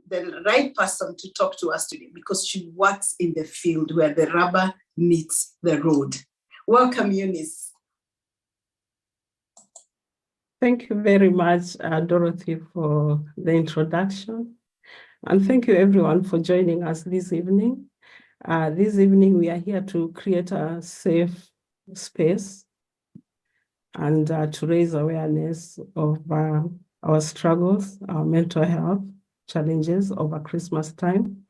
the right person to talk to us today because she works in the field where the rubber meets the road. Welcome, EUNICE. Thank you very much, Dorothy, for the introduction. And thank you, everyone, for joining us this evening. This evening, we are here to create a safe space and to raise awareness of our struggles, our mental health challenges over Christmas time.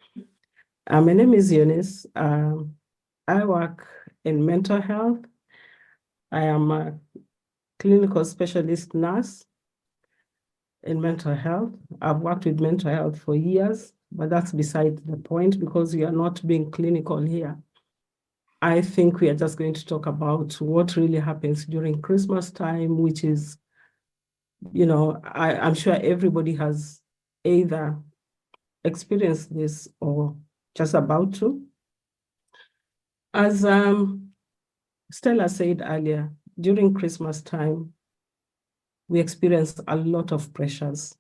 My name is EUNICE. I work in mental health. I am a clinical specialist nurse in mental health. I've worked with mental health for years, but that's beside the point because we are not being clinical here. I think we are just going to talk about what really happens during Christmas time, which is, you know, I'm sure everybody has either experienced this or just about to. As Stella said earlier, during Christmas time, we experience a lot of pressures.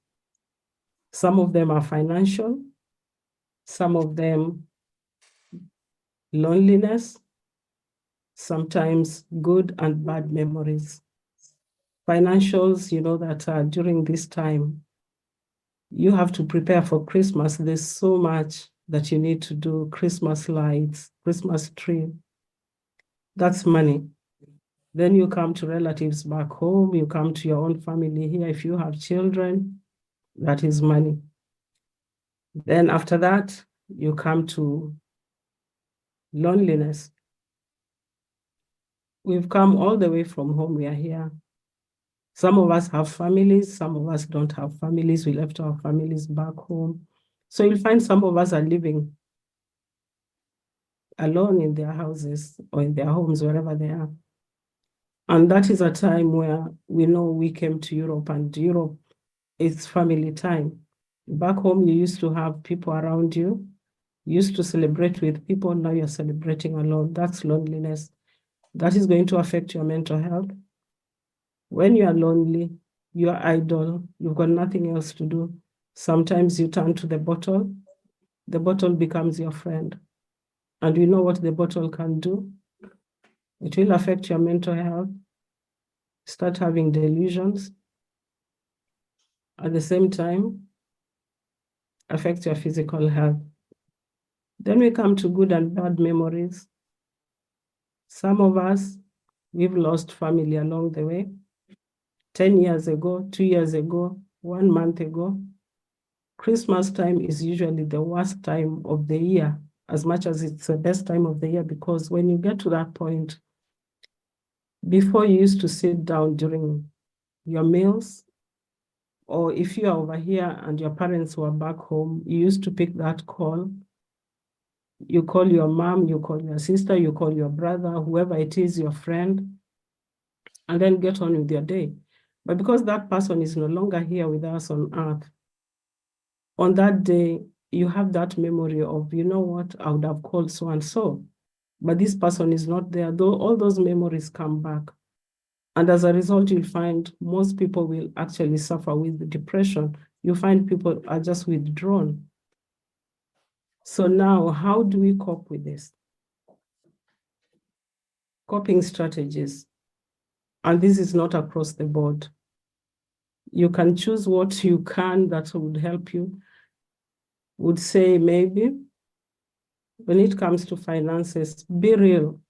Some of them are financial, some of them loneliness, sometimes good and bad memories. Financials, you know that during this time, you have to prepare for Christmas. There's so much that you need to do, Christmas lights, Christmas tree. That's money. Then you come to relatives back home, you come to your own family here. If you have children, that is money. Then after that, you come to loneliness. We've come all the way from home, we are here. Some of us have families, some of us don't have families. We left our families back home. So you'll find some of us are living alone in their houses or in their homes, wherever they are. And that is a time where we know we came to Europe, and Europe is family time. Back home, you used to have people around you. You used to celebrate with people, now you're celebrating alone. That's loneliness. That is going to affect your mental health. When you are lonely, you are idle, you've got nothing else to do. Sometimes you turn to the bottle becomes your friend. And you know what the bottle can do? It will affect your mental health, start having delusions. At the same time, affect your physical health. Then we come to good and bad memories. Some of us, we've lost family along the way. 10 years ago, 2 years ago, 1 month ago. Christmas time is usually the worst time of the year, as much as it's the best time of the year, because when you get to that point, before you used to sit down during your meals, or if you are over here and your parents were back home, you used to pick that call. You call your mom, you call your sister, you call your brother, whoever it is, your friend, and then get on with your day. But because that person is no longer here with us on earth, on that day, you have that memory of, you know what, I would have called so-and-so, but this person is not there. Though all those memories come back. And as a result, you'll find most people will actually suffer with depression. You find people are just withdrawn. So now, how do we cope with this? Coping strategies. And this is not across the board. You can choose what you can that would help you. Would say maybe when it comes to finances, be real.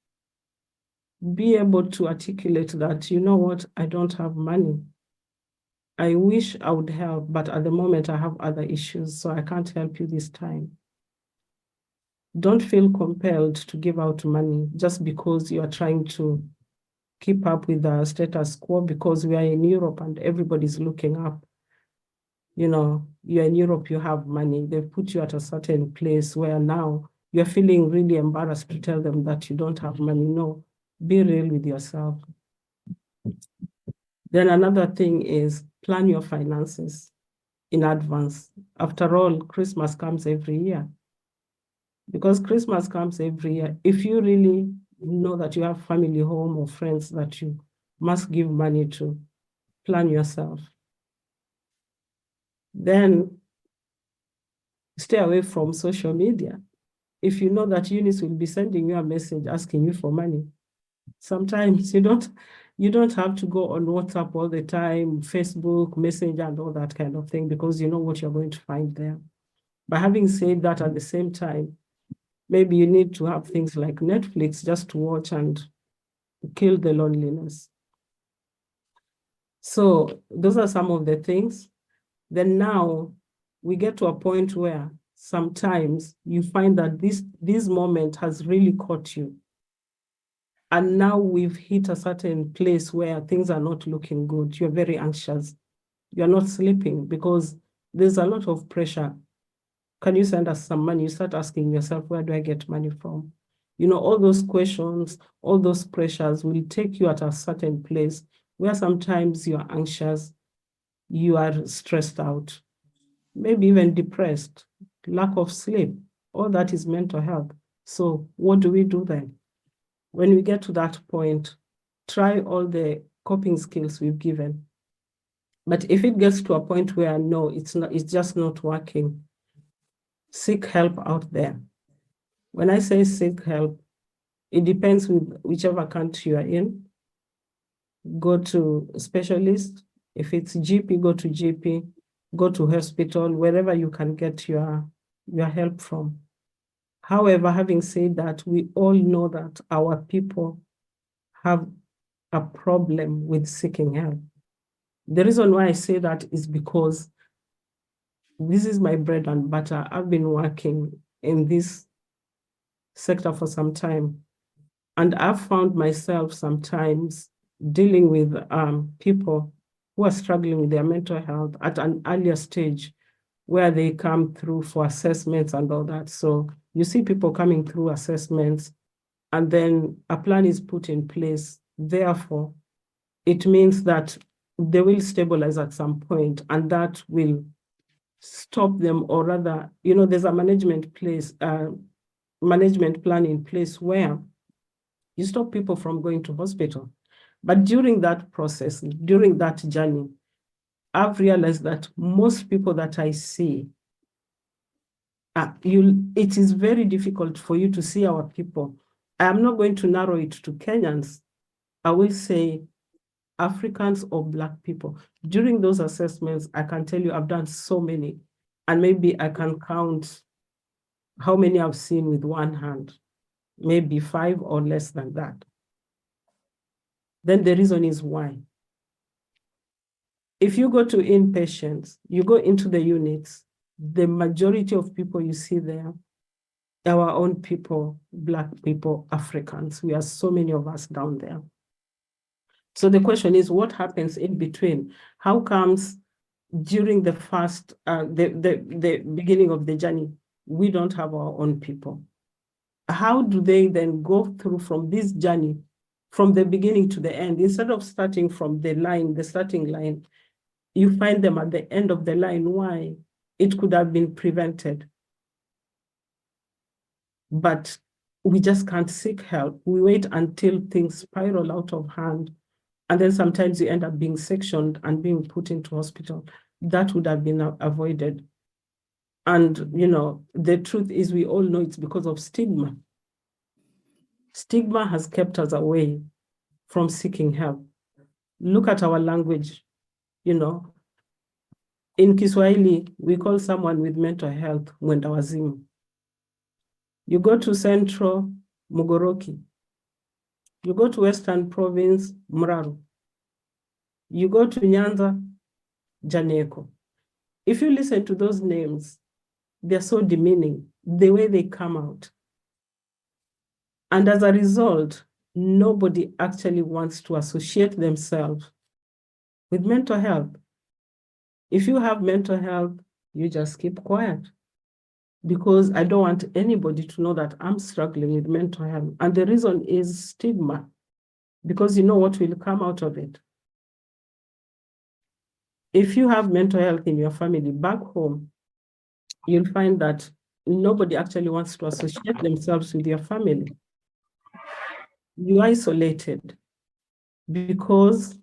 Be able to articulate that, you know what, I don't have money. I wish I would help, but at the moment I have other issues, so I can't help you this time. Don't feel compelled to give out money just because you are trying to keep up with the status quo, because we are in Europe and everybody's looking up. You know, you're in Europe, you have money. They've put you at a certain place where now you're feeling really embarrassed to tell them that you don't have money. No, be real with yourself. Then another thing is plan your finances in advance. After all, Christmas comes every year. Because Christmas comes every year, if you really know that you have family home or friends that you must give money to, plan yourself. Then stay away from social media. If you know that EUNICE will be sending you a message asking you for money, sometimes you don't have to go on WhatsApp all the time, Facebook, Messenger, and all that kind of thing, because you know what you're going to find there. But having said that, at the same time, maybe you need to have things like Netflix just to watch and kill the loneliness. So those are some of the things. Then now we get to a point where sometimes you find that this moment has really caught you. And now we've hit a certain place where things are not looking good. You're very anxious. You're not sleeping because there's a lot of pressure. Can you send us some money? You start asking yourself, where do I get money from? You know, all those questions, all those pressures will take you at a certain place where sometimes you're anxious, you are stressed out, maybe even depressed, lack of sleep. All that is mental health. So what do we do then? When we get to that point, try all the coping skills we've given. But if it gets to a point where no, it's just not working, seek help out there. When I say seek help, it depends with whichever country you are in. Go to a specialist. If it's GP, go to GP, go to hospital, wherever you can get your help from. However, having said that, we all know that our people have a problem with seeking help. The reason why I say that is because this is my bread and butter. I've been working in this sector for some time, and I've found myself sometimes dealing with people who are struggling with their mental health at an earlier stage, where they come through for assessments and all that. So you see people coming through assessments, and then a plan is put in place. Therefore, it means that they will stabilize at some point, and that will stop them, or rather, you know, there's a management plan in place where you stop people from going to hospital. But during that process, during that journey, I've realized that most people that I see, it is very difficult for you to see our people. I'm not going to narrow it to Kenyans. I will say Africans or Black people. During those assessments, I can tell you I've done so many, and maybe I can count how many I've seen with one hand, maybe 5 or less than that. Then the reason is why. If you go to inpatients, you go into the units, the majority of people you see there, our own people, Black people, Africans, we are so many of us down there. So the question is, what happens in between? How comes during the first, the beginning of the journey, we don't have our own people? How do they then go through from this journey, from the beginning to the end? Instead of starting from the starting line, you find them at the end of the line. Why? It could have been prevented. But we just can't seek help. We wait until things spiral out of hand. And then sometimes you end up being sectioned and being put into hospital. That would have been avoided. And, you know, the truth is we all know it's because of stigma. Stigma has kept us away from seeking help. Look at our language, you know. In Kiswahili, we call someone with mental health mwenda wazimu. You go to Central, Mugoroki. You go to Western Province, Muraru. You go to Nyanza, Janeko. If you listen to those names, they're so demeaning, the way they come out. And as a result, nobody actually wants to associate themselves with mental health. If you have mental health, you just keep quiet, because I don't want anybody to know that I'm struggling with mental health. And the reason is stigma, because you know what will come out of it. If you have mental health in your family back home, you'll find that nobody actually wants to associate themselves with your family. You're isolated because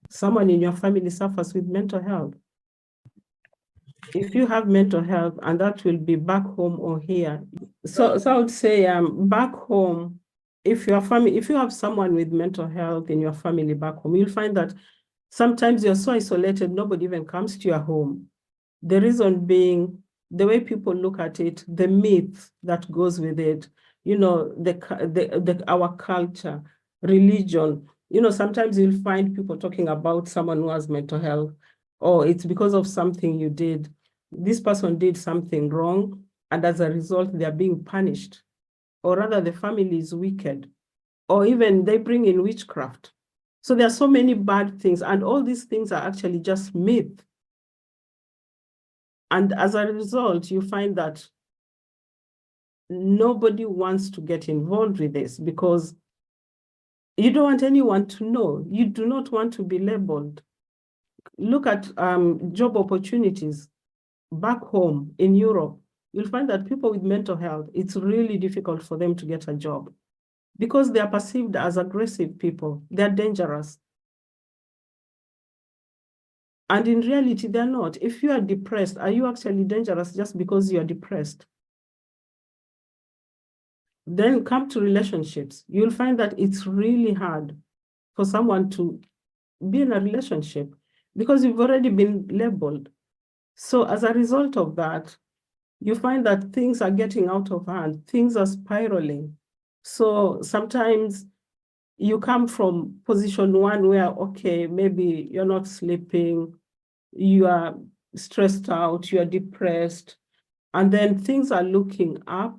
someone in your family suffers with mental health. if you have mental health, and that will be back home or here. So I would say back home, if you have someone with mental health in your family back home, you'll find that sometimes you're so isolated, nobody even comes to your home. The reason being the way people look at it, the myth that goes with it, our culture, religion. Sometimes you'll find people talking about someone who has mental health, or it's because of something you did. This person did something wrong, and as a result, they are being punished. Or rather, the family is wicked, or even they bring in witchcraft. So there are so many bad things, and all these things are actually just myth. And as a result, you find that nobody wants to get involved with this because you don't want anyone to know. You do not want to be labeled. Look at job opportunities back home in Europe. You'll find that people with mental health, it's really difficult for them to get a job because they are perceived as aggressive people. They're dangerous. And in reality, they're not. If you are depressed, are you actually dangerous just because you're depressed? Then come to relationships. You'll find that it's really hard for someone to be in a relationship because you've already been labeled. So as a result of that, you find that things are getting out of hand, things are spiraling. So sometimes you come from position one where, okay, maybe you're not sleeping, you are stressed out, you are depressed, and then things are looking up.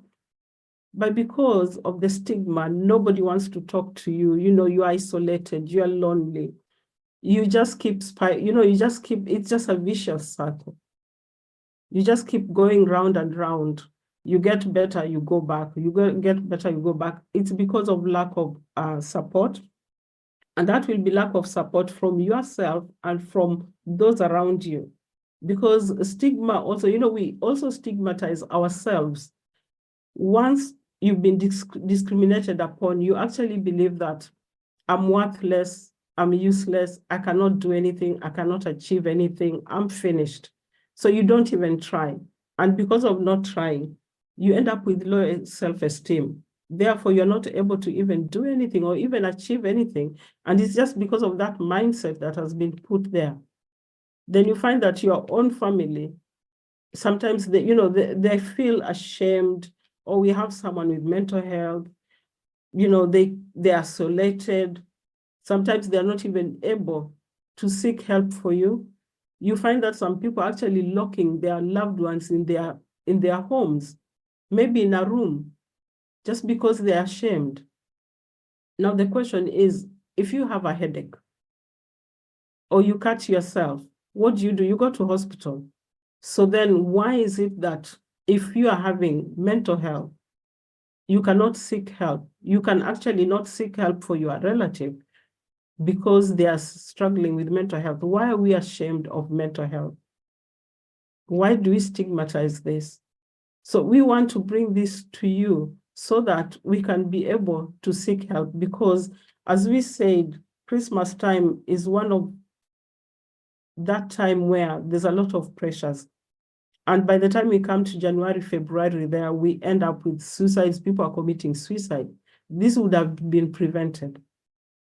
But because of the stigma, nobody wants to talk to you. You're isolated, you're lonely. You just keep, it's just a vicious circle. You just keep going round and round. You get better, you go back. You get better, you go back. It's because of lack of support. And that will be lack of support from yourself and from those around you. Because stigma also, we also stigmatize ourselves. Once you've been discriminated upon, you actually believe that I'm worthless, I'm useless, I cannot do anything, I cannot achieve anything, I'm finished. So you don't even try. And because of not trying, you end up with low self-esteem. Therefore, you're not able to even do anything or even achieve anything. And it's just because of that mindset that has been put there. Then you find that your own family, sometimes they feel ashamed, or we have someone with mental health, they're isolated. Sometimes they're not even able to seek help for you. You find that some people are actually locking their loved ones in their homes, maybe in a room, just because they're ashamed. Now the question is, if you have a headache or you cut yourself, what do? You go to hospital. So then why is it that if you are having mental health, you cannot seek help? You can actually not seek help for your relative because they are struggling with mental health. Why are we ashamed of mental health? Why do we stigmatize this? So we want to bring this to you so that we can be able to seek help, because as we said, Christmas time is one of that time where there's a lot of pressures. And by the time we come to January, February, there we end up with suicides. People are committing suicide. This would have been prevented.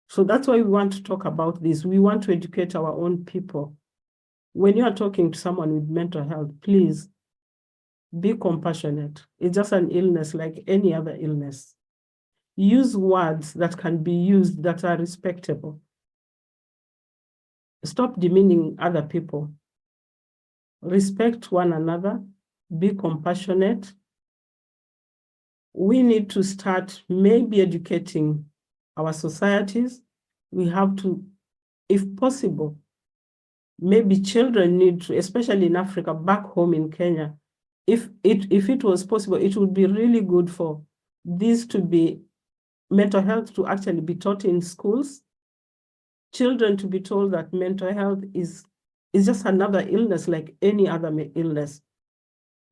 So that's why we want to talk about this. We want to educate our own people. When you are talking to someone with mental health, please be compassionate. It's just an illness like any other illness. Use words that can be used that are respectable. Stop demeaning other people. Respect one another. Be compassionate. We need to start maybe educating our societies. We have to, if possible, maybe children need to, especially in Africa, back home in Kenya, if it was possible, it would be really good for this to be, mental health to actually be taught in schools. Children to be told that mental health is just another illness like any other illness.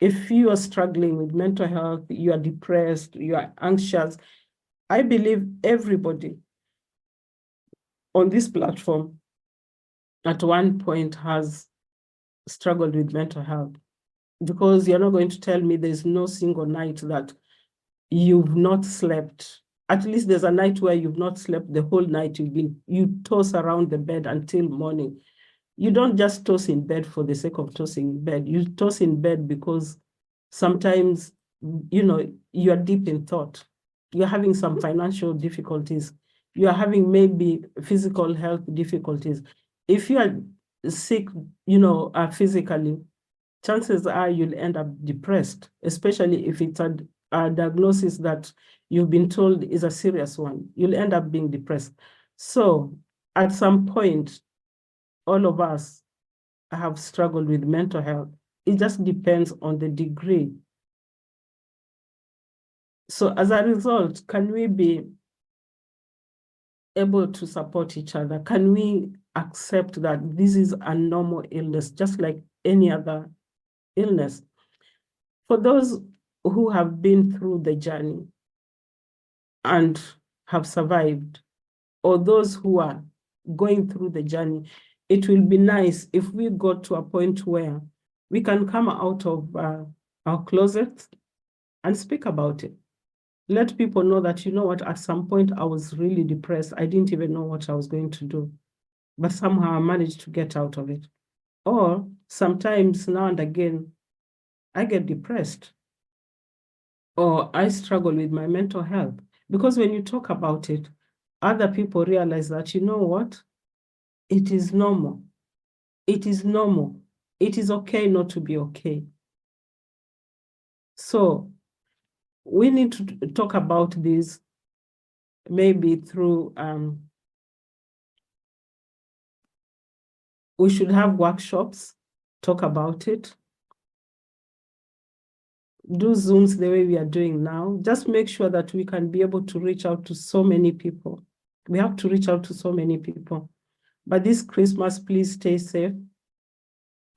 If you are struggling with mental health, you are depressed, you are anxious, I believe everybody on this platform at one point has struggled with mental health, because you're not going to tell me there's no single night that you've not slept. At least there's a night where you've not slept the whole night. You toss around the bed until morning. You don't just toss in bed for the sake of tossing in bed. You toss in bed because sometimes, you are deep in thought. You're having some financial difficulties. You are having maybe physical health difficulties. If you are sick, physically, chances are you'll end up depressed, especially if it's a diagnosis that you've been told is a serious one. You'll end up being depressed. So at some point, all of us have struggled with mental health. It just depends on the degree. So as a result, can we be able to support each other? Can we accept that this is a normal illness, just like any other illness? For those who have been through the journey and have survived, or those who are going through the journey, it will be nice if we got to a point where we can come out of our closets and speak about it. Let people know that, you know what, at some point I was really depressed. I didn't even know what I was going to do, but somehow I managed to get out of it. Or sometimes now and again, I get depressed, or I struggle with my mental health. Because when you talk about it, other people realize that, you know what, it is normal. It is normal. It is okay not to be okay. So we need to talk about this maybe through, we should have workshops, talk about it, do Zooms the way we are doing now. Just make sure that we can be able to reach out to so many people. We have to reach out to so many people. But this Christmas, please stay safe.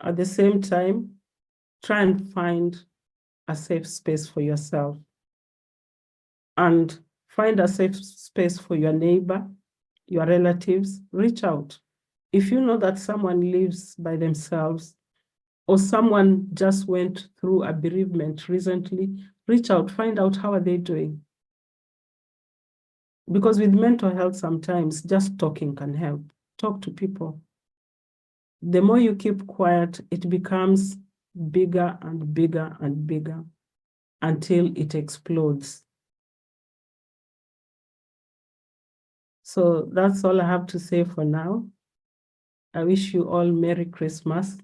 At the same time, try and find a safe space for yourself. And find a safe space for your neighbor, your relatives. Reach out. If you know that someone lives by themselves, or someone just went through a bereavement recently, reach out, find out how are they doing. Because with mental health, sometimes just talking can help. Talk to people. The more you keep quiet, it becomes bigger and bigger and bigger until it explodes. So that's all I have to say for now. I wish you all Merry Christmas.